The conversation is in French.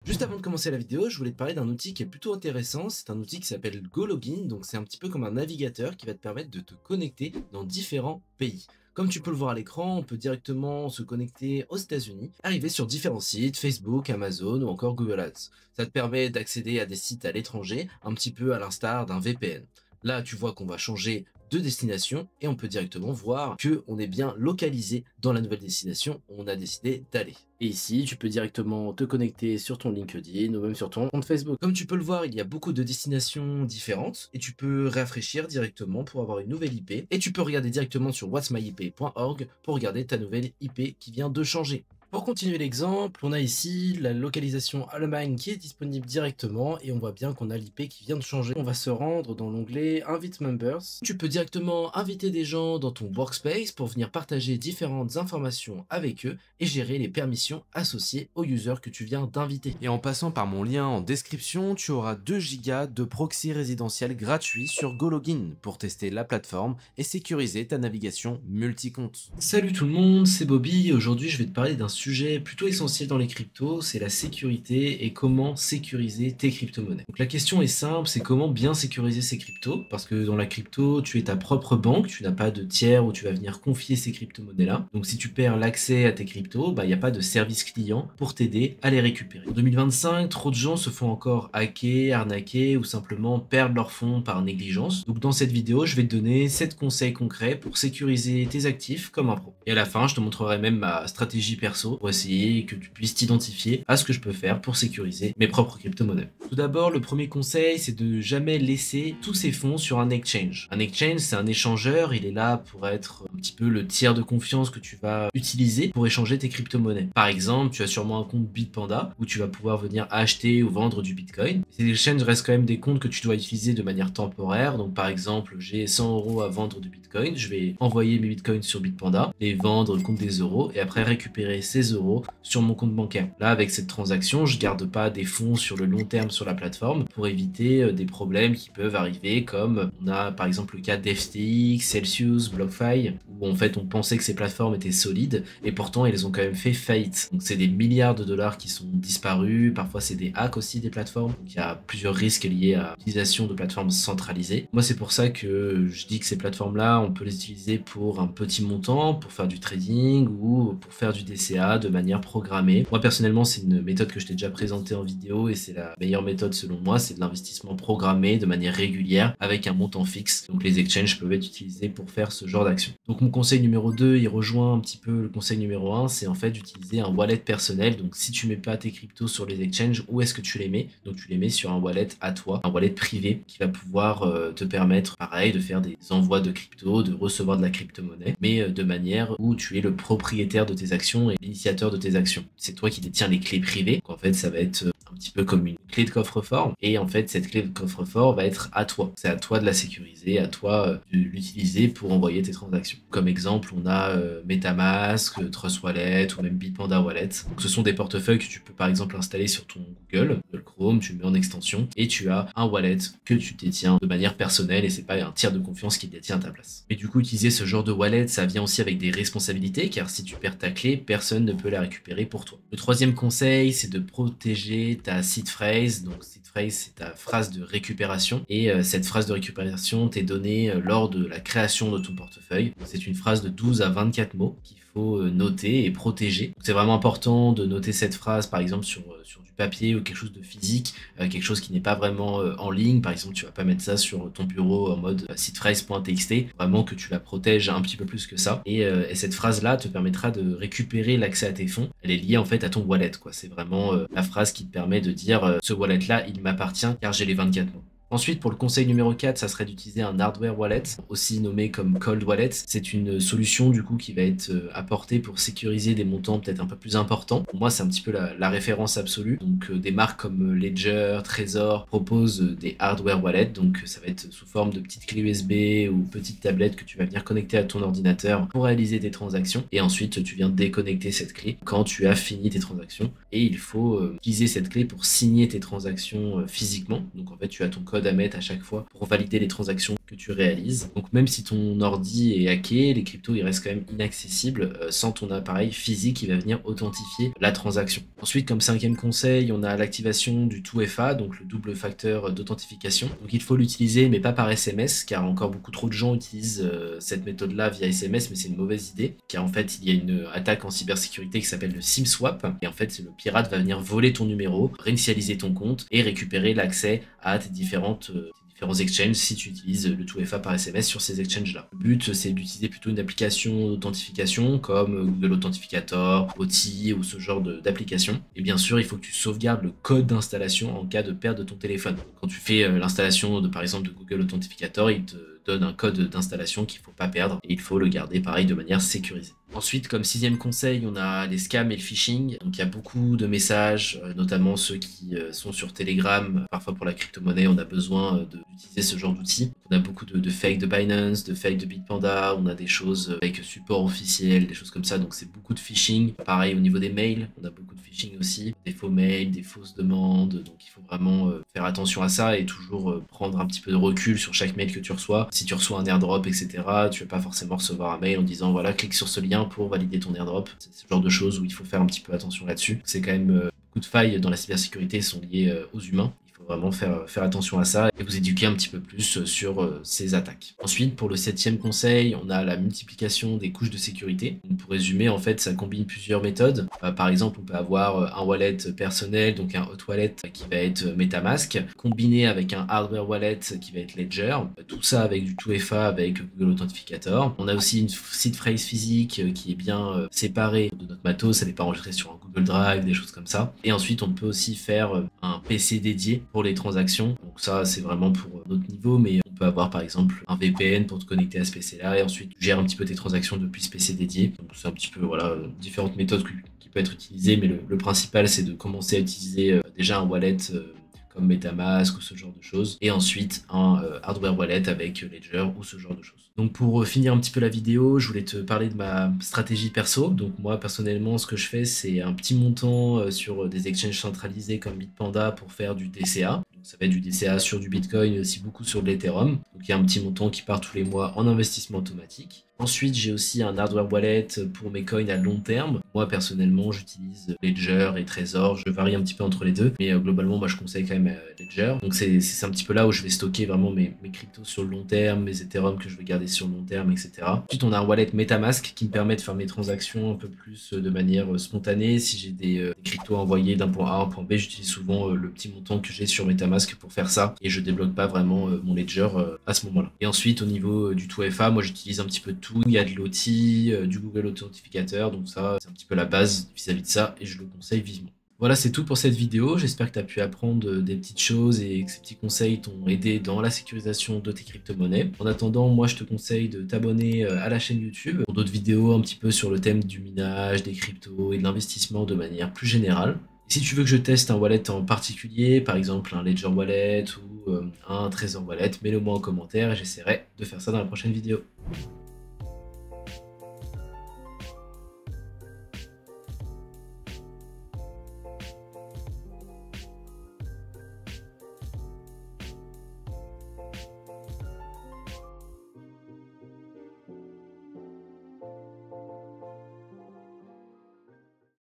Juste avant de commencer la vidéo, je voulais te parler d'un outil qui est plutôt intéressant. C'est un outil qui s'appelle GoLogin, donc c'est un petit peu comme un navigateur qui va te permettre de te connecter dans différents pays. Comme tu peux le voir à l'écran, on peut directement se connecter aux États-Unis, arriver sur différents sites, Facebook, Amazon ou encore Google Ads. Ça te permet d'accéder à des sites à l'étranger, un petit peu à l'instar d'un VPN. Là, tu vois qu'on va changer de destination et on peut directement voir que on est bien localisé dans la nouvelle destination où on a décidé d'aller. Et ici, tu peux directement te connecter sur ton LinkedIn ou même sur ton compte Facebook. Comme tu peux le voir, il y a beaucoup de destinations différentes et tu peux rafraîchir directement pour avoir une nouvelle IP. Et tu peux regarder directement sur whatsmyip.org pour regarder ta nouvelle IP qui vient de changer. Pour continuer l'exemple, on a ici la localisation Allemagne qui est disponible directement et on voit bien qu'on a l'IP qui vient de changer. On va se rendre dans l'onglet Invite Members. Tu peux directement inviter des gens dans ton workspace pour venir partager différentes informations avec eux et gérer les permissions associées aux users que tu viens d'inviter. Et en passant par mon lien en description, tu auras 2 Go de proxy résidentiel gratuit sur GoLogin pour tester la plateforme et sécuriser ta navigation multi-compte. Salut tout le monde, c'est Bobby. Aujourd'hui, je vais te parler d'un sujet plutôt essentiel dans les cryptos, c'est la sécurité et comment sécuriser tes crypto-monnaies. Donc la question est simple, c'est comment bien sécuriser ces cryptos, parce que dans la crypto, tu es ta propre banque, tu n'as pas de tiers où tu vas venir confier ces crypto-monnaies-là. Donc si tu perds l'accès à tes cryptos, il n'y a pas de service client pour t'aider à les récupérer. En 2025, trop de gens se font encore hacker, arnaquer ou simplement perdre leurs fonds par négligence. Donc dans cette vidéo, je vais te donner 7 conseils concrets pour sécuriser tes actifs comme un pro. Et à la fin, je te montrerai même ma stratégie perso pour essayer que tu puisses t'identifier à ce que je peux faire pour sécuriser mes propres crypto-monnaies. Tout d'abord, le premier conseil, c'est de jamais laisser tous ces fonds sur un exchange. Un exchange, c'est un échangeur, il est là pour être un petit peu le tiers de confiance que tu vas utiliser pour échanger tes crypto-monnaies. Par exemple, tu as sûrement un compte Bitpanda où tu vas pouvoir venir acheter ou vendre du Bitcoin. Ces exchanges restent quand même des comptes que tu dois utiliser de manière temporaire. Donc par exemple, j'ai 100 € à vendre du Bitcoin, je vais envoyer mes Bitcoins sur Bitpanda, les vendre contre des euros et après récupérer ces euros sur mon compte bancaire. Là, avec cette transaction, je garde pas des fonds sur le long terme sur la plateforme pour éviter des problèmes qui peuvent arriver, comme on a par exemple le cas d'FTX, Celsius, BlockFi, où en fait on pensait que ces plateformes étaient solides et pourtant elles ont quand même fait faillite. Donc c'est des milliards de dollars qui sont disparus, parfois c'est des hacks aussi des plateformes, donc il y a plusieurs risques liés à l'utilisation de plateformes centralisées. Moi c'est pour ça que je dis que ces plateformes-là, on peut les utiliser pour un petit montant, pour faire du trading ou pour faire du DCA de manière programmée. Moi personnellement, c'est une méthode que je t'ai déjà présentée en vidéo et c'est la meilleure méthode selon moi, c'est de l'investissement programmé de manière régulière avec un montant fixe. Donc les exchanges peuvent être utilisés pour faire ce genre d'action. Donc mon conseil numéro 2, il rejoint un petit peu le conseil numéro 1, c'est en fait d'utiliser un wallet personnel. Donc si tu mets pas tes cryptos sur les exchanges, où est-ce que tu les mets? Donc tu les mets sur un wallet à toi, un wallet privé qui va pouvoir te permettre pareil de faire des envois de crypto, de recevoir de la crypto-monnaie, mais de manière où tu es le propriétaire de tes actions et l'initiateur de tes actions. C'est toi qui détiens les clés privées. Donc, en fait, ça va être un petit peu comme une clé de coffre-fort. Et en fait, cette clé de coffre-fort va être à toi. C'est à toi de la sécuriser, à toi de l'utiliser pour envoyer tes transactions. Comme exemple, on a MetaMask, Trust Wallet ou même Bitpanda Wallet. Donc, ce sont des portefeuilles que tu peux par exemple installer sur ton Google Chrome, tu le mets en extension et tu as un wallet que tu détiens de manière personnelle et c'est pas un tiers de confiance qui détient à ta place. Mais du coup, utiliser ce genre de wallet, ça vient aussi avec des responsabilités car si tu perds ta clé, personne ne peut la récupérer pour toi. Le troisième conseil, c'est de protéger ta seed phrase. Donc seed phrase, c'est ta phrase de récupération et cette phrase de récupération t'est donnée lors de la création de ton portefeuille. C'est une phrase de 12 à 24 mots qu'il faut noter et protéger. C'est vraiment important de noter cette phrase par exemple sur du papier ou quelque chose de physique, quelque chose qui n'est pas vraiment en ligne. Par exemple, tu vas pas mettre ça sur ton bureau en mode seedphrase.txt, vraiment que tu la protèges un petit peu plus que ça. Et cette phrase-là te permettra de récupérer l'accès à tes fonds. Elle est liée en fait à ton wallet, quoi. C'est vraiment la phrase qui te permet de dire ce wallet-là, il m'appartient car j'ai les 24 mots. Ensuite, pour le conseil numéro 4, ça serait d'utiliser un hardware wallet, aussi nommé comme cold wallet. C'est une solution du coup qui va être apportée pour sécuriser des montants peut-être un peu plus importants. Pour moi, c'est un petit peu la référence absolue. Donc des marques comme Ledger, Trezor proposent des hardware wallets. Donc ça va être sous forme de petites clés USB ou petites tablettes que tu vas venir connecter à ton ordinateur pour réaliser tes transactions. Et ensuite, tu viens déconnecter cette clé quand tu as fini tes transactions. Et il faut utiliser cette clé pour signer tes transactions physiquement. Donc en fait, tu as ton code à mettre à chaque fois pour valider les transactions que tu réalises. Donc même si ton ordi est hacké, les cryptos ils restent quand même inaccessibles sans ton appareil physique qui va venir authentifier la transaction. Ensuite, comme cinquième conseil, on a l'activation du 2FA, donc le double facteur d'authentification. Donc il faut l'utiliser mais pas par SMS, car encore beaucoup trop de gens utilisent cette méthode-là via SMS, mais c'est une mauvaise idée, car en fait il y a une attaque en cybersécurité qui s'appelle le SIM swap, et en fait le pirate va venir voler ton numéro, réinitialiser ton compte et récupérer l'accès à tes différents exchanges si tu utilises le 2FA par SMS sur ces exchanges-là. Le but, c'est d'utiliser plutôt une application d'authentification comme Google Authentificator, OTI ou ce genre d'application. Et bien sûr, il faut que tu sauvegardes le code d'installation en cas de perte de ton téléphone. Quand tu fais l'installation par exemple de Google Authentificator, il te donne un code d'installation qu'il ne faut pas perdre et il faut le garder pareil de manière sécurisée. Ensuite, comme sixième conseil, on a les scams et le phishing. Donc il y a beaucoup de messages, notamment ceux qui sont sur Telegram. Parfois pour la crypto-monnaie, on a besoin d'utiliser ce genre d'outils. On a beaucoup de fakes de Binance, de fakes de Bitpanda, on a des choses avec support officiel, des choses comme ça. Donc c'est beaucoup de phishing. Pareil au niveau des mails, on a beaucoup de phishing aussi. Des faux mails, des fausses demandes. Donc il faut vraiment faire attention à ça et toujours prendre un petit peu de recul sur chaque mail que tu reçois. Si tu reçois un airdrop, etc., tu ne vas pas forcément recevoir un mail en disant voilà, clique sur ce lien pour valider ton airdrop. C'est ce genre de choses où il faut faire un petit peu attention là-dessus. C'est quand même beaucoup de failles dans la cybersécurité sont liées aux humains. Il faut vraiment faire attention à ça et vous éduquer un petit peu plus sur ces attaques. Ensuite, pour le septième conseil, on a la multiplication des couches de sécurité. Donc, pour résumer, en fait, ça combine plusieurs méthodes. Par exemple, on peut avoir un wallet personnel, donc un hot wallet qui va être MetaMask, combiné avec un hardware wallet qui va être Ledger. Tout ça avec du 2FA, avec Google Authentificator. On a aussi une seed phrase physique qui est bien séparée de notre matos. Elle n'est pas enregistrée sur un Google Drive, des choses comme ça. Et ensuite, on peut aussi faire un PC dédié pour les transactions. Donc ça, c'est vraiment pour notre niveau, mais on peut avoir par exemple un VPN pour te connecter à ce PC-là et ensuite tu gères un petit peu tes transactions depuis ce PC dédié. Donc c'est un petit peu voilà différentes méthodes qui peuvent être utilisées, mais le principal c'est de commencer à utiliser déjà un wallet comme MetaMask ou ce genre de choses, et ensuite un hardware wallet avec Ledger ou ce genre de choses. Donc pour finir un petit peu la vidéo, je voulais te parler de ma stratégie perso. Donc moi personnellement, ce que je fais, c'est un petit montant sur des exchanges centralisés comme Bitpanda pour faire du DCA. Donc ça va être du DCA sur du Bitcoin, mais aussi beaucoup sur de l'Ethereum. Donc il y a un petit montant qui part tous les mois en investissement automatique. Ensuite, j'ai aussi un hardware wallet pour mes coins à long terme. Moi, personnellement, j'utilise Ledger et Trezor. Je varie un petit peu entre les deux, mais globalement, moi, je conseille quand même Ledger. Donc, c'est un petit peu là où je vais stocker vraiment mes cryptos sur le long terme, mes Ethereum que je vais garder sur le long terme, etc. Ensuite, on a un wallet MetaMask qui me permet de faire mes transactions un peu plus de manière spontanée. Si j'ai des cryptos à envoyer d'un point A à un point B, j'utilise souvent le petit montant que j'ai sur MetaMask pour faire ça et je débloque pas vraiment mon Ledger à ce moment-là. Et ensuite, au niveau du 2FA, moi, j'utilise un petit peu de tout. Il y a de l'OTI, du Google Authentificator, donc ça c'est un petit peu la base vis-à-vis de ça et je le conseille vivement. Voilà, c'est tout pour cette vidéo. J'espère que tu as pu apprendre des petites choses et que ces petits conseils t'ont aidé dans la sécurisation de tes crypto-monnaies. En attendant, moi je te conseille de t'abonner à la chaîne YouTube pour d'autres vidéos un petit peu sur le thème du minage, des cryptos et de l'investissement de manière plus générale. Si tu veux que je teste un wallet en particulier, par exemple un Ledger Wallet ou un Trezor Wallet, mets-le moi en commentaire et j'essaierai de faire ça dans la prochaine vidéo.